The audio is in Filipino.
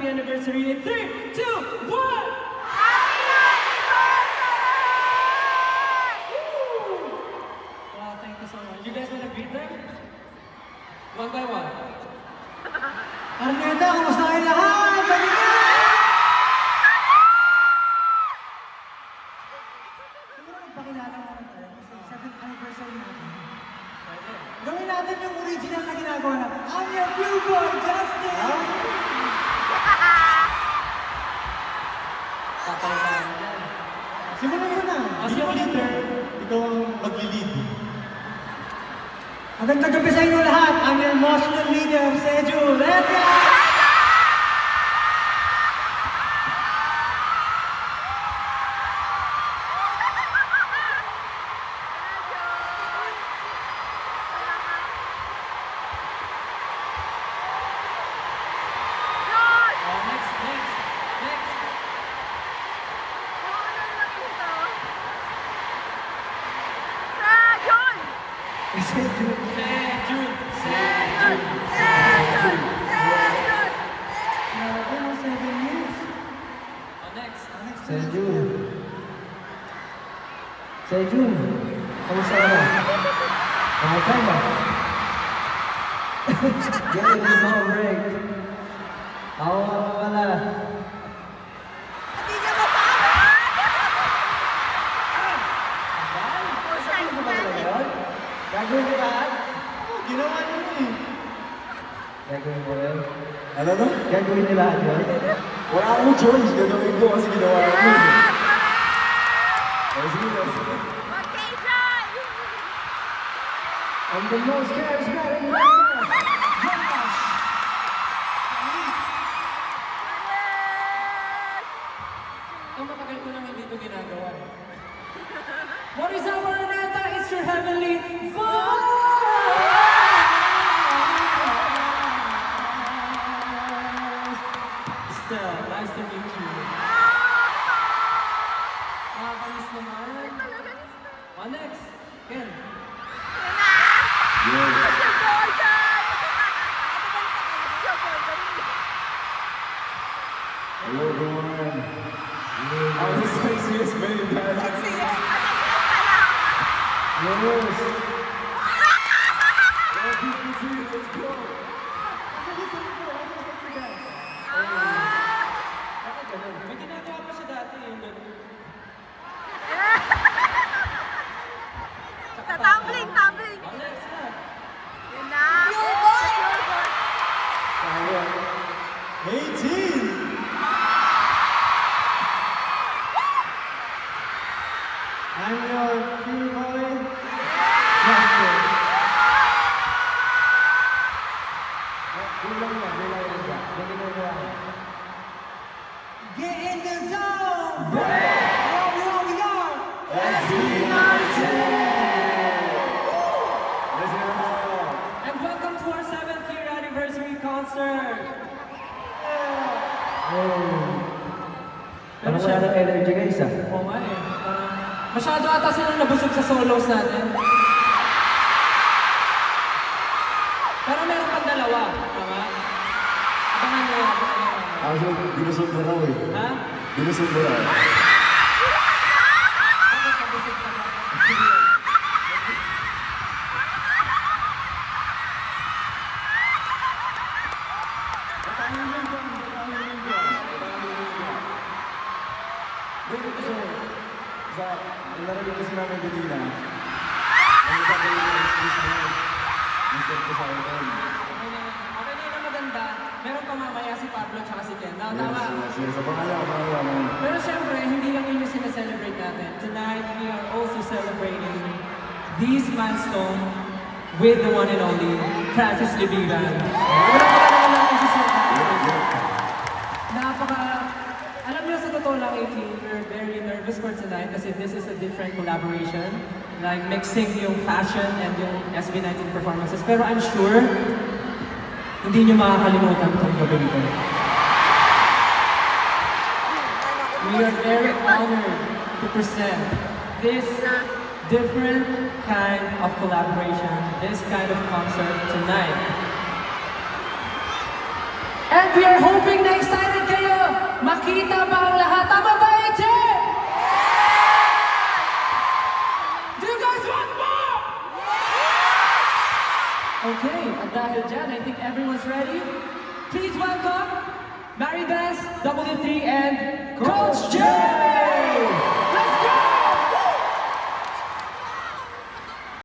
happy anniversary in 3, 2, 1! Wow, thank you so much. You guys wanna greet them? One by one. Arneta, kumusta kayo lahat? Balikan! Siguro magpakilala muna tayo kasi 7th anniversary natin. Gawin natin yung original na ginagawa natin. I'm your blue boy, Justin! Papalitan mo yan. Simulan mo na. Sige, leader. Ikaw ang maglilid. Magandang gabi sa inyo lahat. I'm your emotional leader, Seju. Let's go! Next. Seju. Grabe, no, 7 years. Next. Seju. Seju. Kamusta ka na? Okay ba? Getting this home break. Ako nga pala. Gagawin ko lahat? Ginawa niyo eh. Gagawin mo rin? Ano no? Gagawin niyo lahat yun? Wala akong choice. Gagawin ko kasi ginawa niyo eh. Sige. I'm the most charismatic man! Ang matagal ko nang hindi ito ginagawa. What is our Arneta? It's your heavenly voice! Still, nice to meet you. Nakakamiss naman. Next. Ken. Hello everyone. I'm the sexiest man in Thailand. Yes! Let's go. May ginagawa pa siya dati yung gano'n. Tumbling! Next na. Yun na! 18. I'm your true boy, Justin. Bilang yan siya. May ginagawa niya. Get in the zone! We are! And welcome to our 7th year anniversary concert. Ano kaya ng energy guys ah? Oo nga eh. Parang masyado ata silang nabusog sa solos natin. Pero meron pang dalawa. Tama? Abangan nyo. Ako binusog na raw eh. Ha? Binusog na raw. Bakit nabusog ka ba? Sa narinig kasi namin kanina, ang gagawin ng excuse mo yun. Minsan ko sa akin. Okay na yun ang maganda. Meron pa mamaya si Pablo at si Ken. Tama? Yes. Sa pangalawa. Pero syempre, hindi lang yun yung sineselebrate natin. Tonight, we are also celebrating this milestone with the one and only Francis Libigan. Wala pa naman natin si Sir alam niyo sa totoo lang, 18, we're very nervous for tonight kasi this is a different collaboration. Like mixing yung fashion and yung SB19 performances. Pero I'm sure, hindi niyo makakalimutan itong gabi nito. We are very honored to present this different kind of collaboration, this kind of concert tonight. And we are hoping na excited kayo makita pa ang lahat. Tama ba, AJ? Do you guys want more? Okay, at dahil dyan, I think everyone's ready. Please welcome Maribeth, W3, and Coach J!